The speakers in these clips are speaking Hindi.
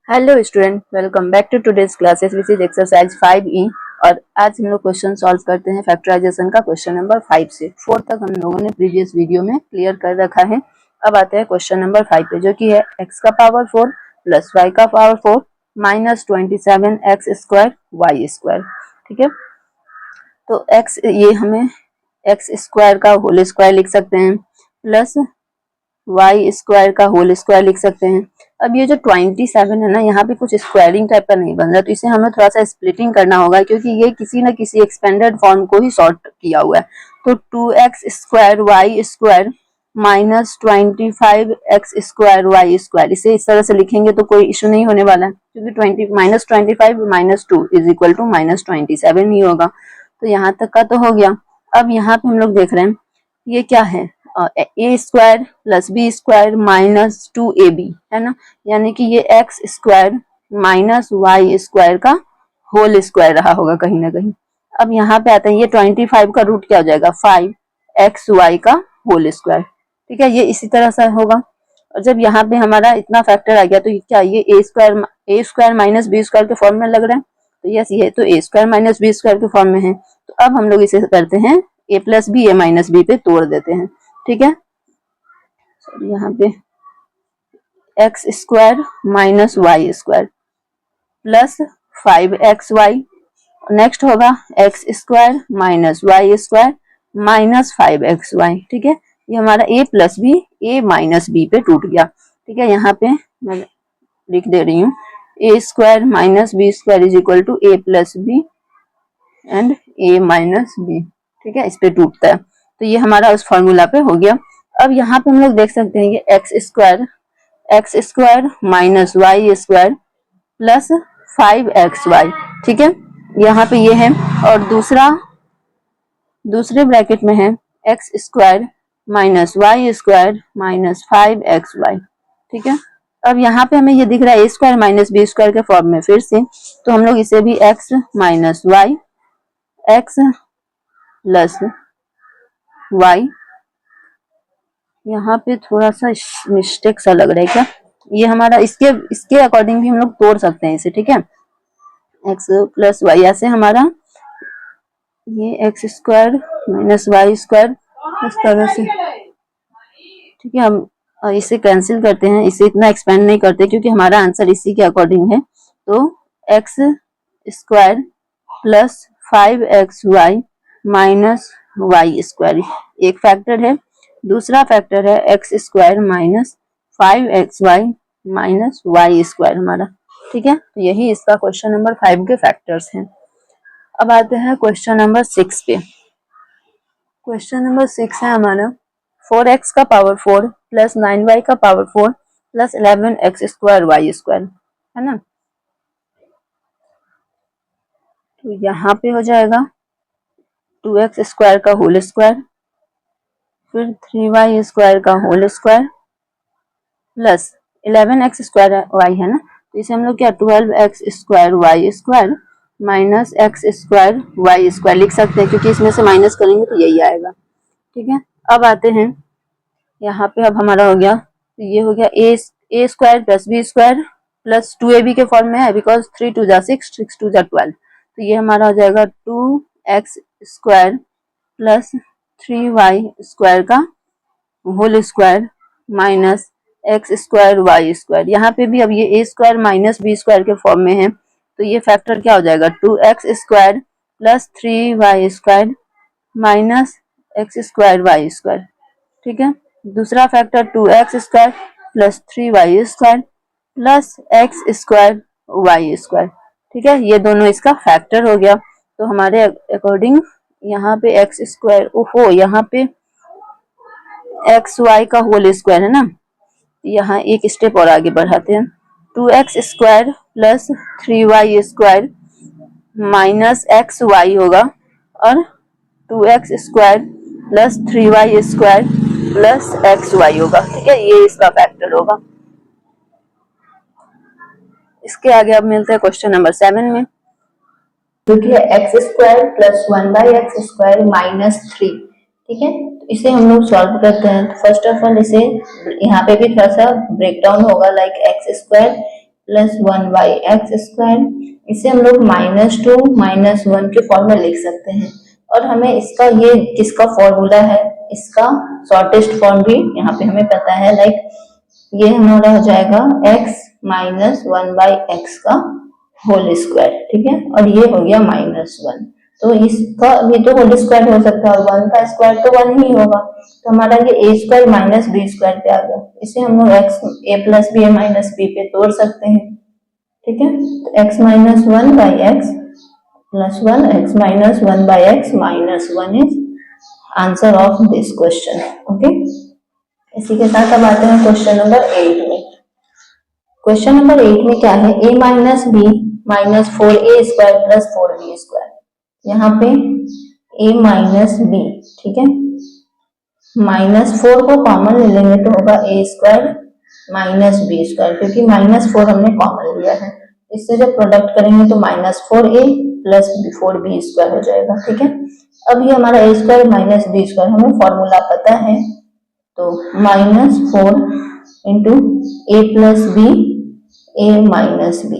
Hello student, welcome back to today's classes which is exercise 5E। और आज हम लोग क्वेश्चन सॉल्व करते हैं फैक्टराइजेशन का क्वेश्चन नंबर 5 से 4 तक हम लोगों ने प्रीवियस वीडियो में क्लियर कर रखा है। अब आते हैं क्वेश्चन नंबर 5 पे, जो कि है x का पावर 4 प्लस y का power 4 minus 27 X square Y square. ठीक है, तो x ये हमें एक्स स्क्वायर का होल स्क्वायर लिख सकते हैं प्लस वाई स्क्वायर का होल स्क्वायर लिख सकते हैं। अब ये जो 27 है ना, यहाँ पे कुछ स्क्वायरिंग टाइप का नहीं बन रहा, तो इसे हमें थोड़ा सा स्प्लिटिंग करना होगा, क्योंकि ये किसी न किसी एक्सपेंडेड फॉर्म को ही सॉर्ट किया हुआ है। तो 2x square Y square minus 25 X square Y square, इसे इस तरह से लिखेंगे तो कोई इशू नहीं होने वाला है, क्योंकि minus 25 minus 2 is equal to minus 27 ही होगा। तो यहाँ तक का तो हो गया। अब यहाँ पे हम लोग देख रहे हैं ये क्या है, A square plus B square minus 2ab है ना, यानी कि ये X square minus Y square का होल स्क्वायर रहा होगा कहीं ना कहीं। अब यहाँ पे आता है ये 25 का रूट क्या हो जाएगा 5xy का होल स्क्वायर। ठीक है, ये इसी तरह से होगा। और जब यहाँ पे हमारा इतना फैक्टर आ गया तो क्या ये A square minus B square के फॉर्म में लग रहा है, तो यस ये तो A square minus B square के फॉर्म में है। तो अब हम लोग इसे करते हैं A plus B A minus B पे तोड़ देते हैं। ठीक है, यहाँ पे X square minus Y square plus 5xy, next होगा X square minus Y square minus 5xy। ठीक है, ये हमारा a plus B A minus B पे टूट गया। ठीक है, यहाँ पे मैं लिख दे रही हूँ A square minus B square is equal to A plus B and A minus B. ठीक है, इस पे टूटता है, तो ये हमारा उस फॉर्मूला पे हो गया। अब यहाँ पे हम लोग देख सकते हैं ये X square minus Y square plus 5xy। ठीक है, यहाँ पे ये है, और दूसरे ब्रैकेट में है X square minus Y square minus 5xy। ठीक है, अब यहाँ पे हमें ये दिख रहा है A square minus B square के फॉर्म में फिर से, तो हम लोग इसे भी X minus Y X plus Y, यहाँ पे थोड़ा सा मिस्टेक सा लग रहा है क्या, ये हमारा इसके अकॉर्डिंग भी हम लोग तोड़ सकते हैं इसे। ठीक है, एक्स प्लस वाई, ऐसे हमारा ये X square minus Y square इस तरह से। ठीक है, हम इसे कैंसिल करते हैं, इसे इतना एक्सपेंड नहीं करते क्योंकि हमारा आंसर इसी के अकॉर्डिंग है। तो X square plus 5xy minus Y square एक फैक्टर है, दूसरा फैक्टर है X square minus 5xy minus Y square हमारा। ठीक है, तो यही इसका क्वेश्चन नंबर 5 के फैक्टर्स हैं। अब आते हैं क्वेश्चन नंबर 6 पे। क्वेश्चन नंबर 6 है हमारा 4x का पावर 4 प्लस 9y का power 4 plus 11x square Y square है ना। तो यहाँ पे हो जाएगा 2x स्क्वायर का होल स्क्वायर फिर 3y स्क्वायर का whole square plus 11x square Y है ना, तो इसे हम लोग क्या 12x square Y square minus X square Y square लिख सकते हैं, क्योंकि इसमें से माइनस करेंगे तो यही आएगा। ठीक है, अब आते हैं यहाँ पे, अब हमारा हो गया, तो ये हो गया A square plus B square plus 2ab के फॉर्म में है, बिकॉज 3 2 जा 6 6 2 जा 12, तो ये हमारा हो जाएगा 2x square plus 3y square का whole square minus X square Y square. यहाँ पे भी अब ये A square minus B square के फॉर्म में है, तो ये फैक्टर क्या हो जाएगा 2x square plus 3y square minus X square Y square. ठीक है, दूसरा factor 2x square plus 3y square plus X square Y square. ठीक है, ये दोनों इसका फैक्टर हो गया। तो हमारे अकॉर्डिंग यहाँ पे एक्स स्क्वायर, ओहो यहाँ पे एक्स वाई का होल स्क्वायर है ना, यहाँ एक स्टेप और आगे बढ़ाते हैं, 2x square plus 3y square minus X Y होगा और 2x square plus 3y square plus X Y होगा। ठीक है, ये इसका फैक्टर होगा। इसके आगे अब मिलते हैं क्वेश्चन नंबर 7 में, जो कि है X square plus 1/x square minus 3। ठीक है, तो इसे हम लोग सॉल्व करते हैं। तो फर्स्ट ऑफ ऑल इसे यहाँ पे भी थोड़ा सा ब्रेक डाउन होगा, like x square plus 1/x²। इसे हम लोग -2 -1 के फॉर्म में लिख सकते हैं। और हमें इसका ये किसका फॉर्मूला है, इसका शॉर्टेस्ट फॉर्म भी यहाँ पे हमें पता है, लाइक ये हमारा हो जाएगा x - 1/x का होल स्क्वायर, ठीक है। और ये हो गया -1, तो इसका ये तो होल स्क्वायर हो सकता है और 1 का स्क्वायर तो 1 ही होगा, तो हमारा ये a² - b² पे आ गया। इसे हम लोग x a + b a - b पे तोड़ सकते हैं, ठीक है। तो x - 1/x + 1 x - 1/x - 1 is answer of this question. Okay, इसी के साथ अब आते हैं क्वेश्चन नंबर 8 में। क्वेश्चन नंबर 8 में क्या है, a - b - 4a² + 4b²। यहाँ पे a - b, ठीक है, -4 को कॉमन ले लेंगे तो होगा a² - b², क्योंकि -4 हमने कॉमन लिया है। इससे जब प्रोडक्ट करेंगे तो -4a + 4b² हो जाएगा, ठीक है। अब ये हमारा a² - b² हमें फॉर्मूला पता है, तो -4 × a + b a - b,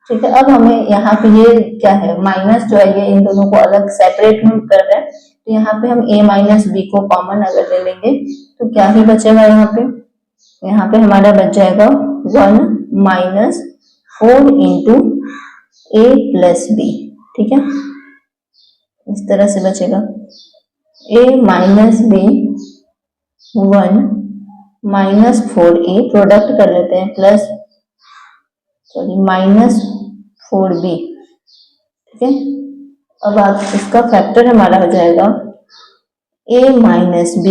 ठीक है। अब हमें यहाँ पे ये क्या है, माइनस जो है ये इन दोनों को अलग सेपरेट में कर रहे हैं, तो यहाँ पे हम a - b को कॉमन अगर ले लेंगे तो क्या ही बचेगा, यहाँ पे हमारा बच जाएगा 1 - 4 × a + b, ठीक है। इस तरह से बचेगा a - b 1 - 4a, प्रोडक्ट कर लेते हैं, प्लस -4b, ठीक है। अब आप इसका फैक्टर हमारा हो जाएगा a - b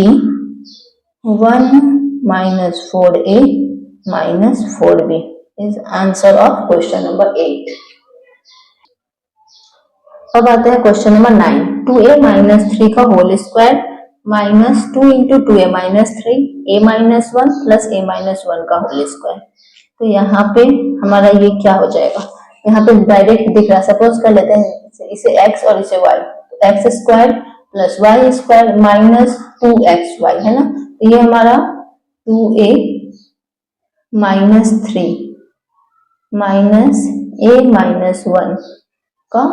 1 - 4a - 4b is answer of question number 8। अब आते हैं क्वेश्चन नंबर 9। 2a - 3 का whole square -2 × 2a - 3 a - 1 + a - 1 का होल स्क्वायर। तो यहाँ पे हमारा ये क्या हो जाएगा, यहाँ पे डायरेक्ट दिख रहा है, सपोज कर लेते हैं इसे x और इसे y, x² + y² - 2xy है ना। तो ये हमारा 2a - 3 - a - 1 का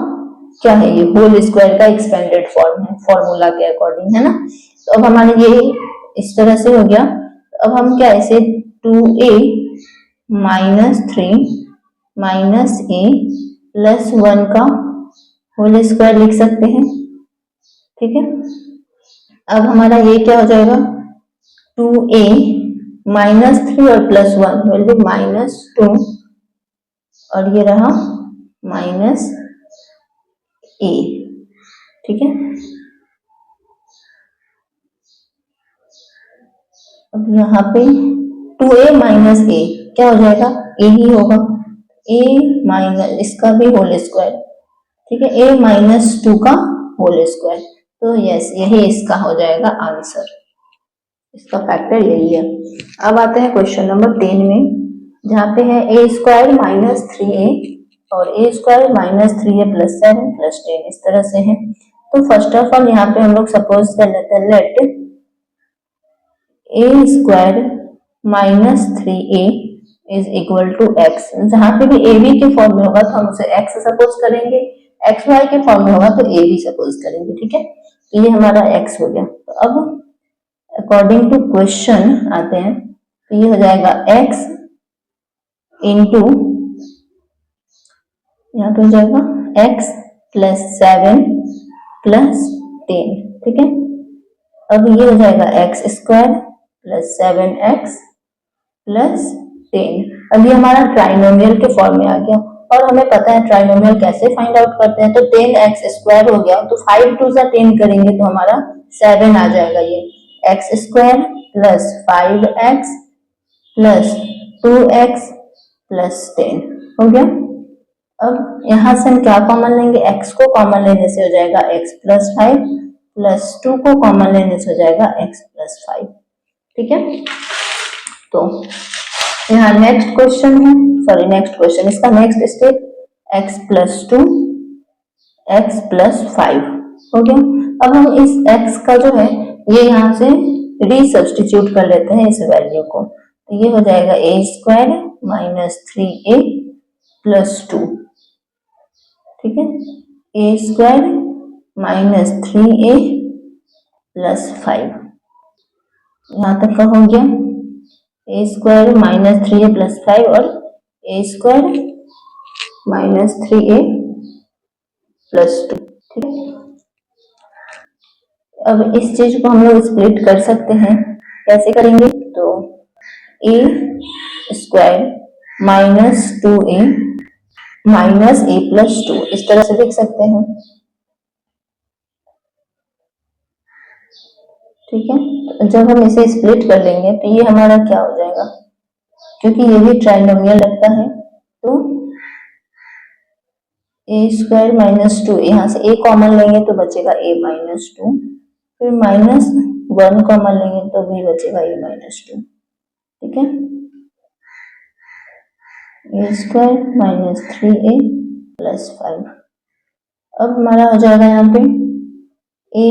क्या है, ये होल स्क्वायर का एक्सपेंडेड फॉर्म है फॉर्मूला के अकॉर्डिंग, है ना। तो अब हमारे ये इस तरह से हो गया। अब हम क्या इसे 2a - 3 - a + 1 का होल स्क्वायर लिख सकते हैं, ठीक है। अब हमारा ये क्या हो जाएगा, 2a - 3 और +1 विल बी -2 और ये रहा -a, ठीक है। अब यहाँ पे 2a - a क्या हो जाएगा, a ही होगा, a - इसका भी होल स्क्वायर, ठीक है, a - 2 का होल स्क्वायर। तो यस, यही इसका हो जाएगा आंसर, इसका फैक्टर यही है। अब आते हैं क्वेश्चन नंबर 10 में, जहाँ पे है a² - 3a और a² - 3a + 7 + 10 इस तरह से है। तो फर्स्ट ऑफ ऑल यहाँ पे हम लोग सपोज कर लेते हैं, let a² - 3a is equal to x। जहां पे भी a b के फॉर्म में होगा तो हम उसे x सपोज करेंगे, x y के फॉर्म में होगा तो a b सपोज करेंगे, ठीक है। तो ये हमारा x हो गया। तो अब अकॉर्डिंग टू क्वेश्चन आते हैं, तो ये हो जाएगा x इंटू, यहाँ पे हो जाएगा x + 7 + 10, ठीक है। अब ये हो जाएगा x² + 7x + 10। अब ये हमारा ट्राइनोमियल के फॉर्म में आ गया और हमें पता है ट्राइनोमियल कैसे फाइंड आउट करते हैं। तो 10x² हो गया, तो 5 × 2 = 10 करेंगे तो हमारा 7 आ जाएगा। ये x² + 5x + 2x + 10 हो गया। अब यहाँ से हम क्या कॉमन लेंगे, x को कॉमन लेने से हो जाएगा x + 5 + 2 को कॉमन लेने से हो जाएगा x + 5, ठीक है। तो यहाँ नेक्स्ट क्वेश्चन है, सॉरी नेक्स्ट क्वेश्चन, इसका नेक्स्ट स्टेप x + 2 x + 5 हो गया। अब हम इस x का जो है ये यहाँ से रीसब्स्टिट्यूट कर लेते हैं इस वैल्यू को, तो ये हो जाएगा a² - 3a प्लस 2, ठीक है, A square minus 3a plus 5, यहाँ तक का हो गया A square minus 3a plus 5 और ए स्क्वायर माइनस 3a प्लस 2, ठीक है। अब इस चीज को हम लोग स्प्लिट कर सकते हैं, कैसे करेंगे, तो A square minus 2a minus a plus 2 इस तरह से लिख सकते हैं, ठीक है। तो जब हम इसे स्प्लिट कर लेंगे तो ये हमारा क्या हो जाएगा, क्योंकि ये भी ट्राइनोमियल लगता है, तो ए स्क्वायर माइनस 2, यहाँ से a कॉमन लेंगे तो बचेगा a माइनस 2, फिर माइनस 1 कॉमन लेंगे तो भी बचेगा a माइनस 2, ठीक है। A square minus 3a plus 5, अब हमारा हो जाएगा यहाँ पे a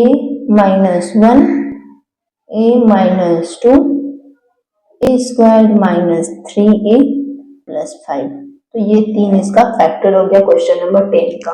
minus 1 a minus 2 A square minus 3a plus 5, तो ये 3 इसका फैक्टर हो गया क्वेश्चन नंबर 10 का।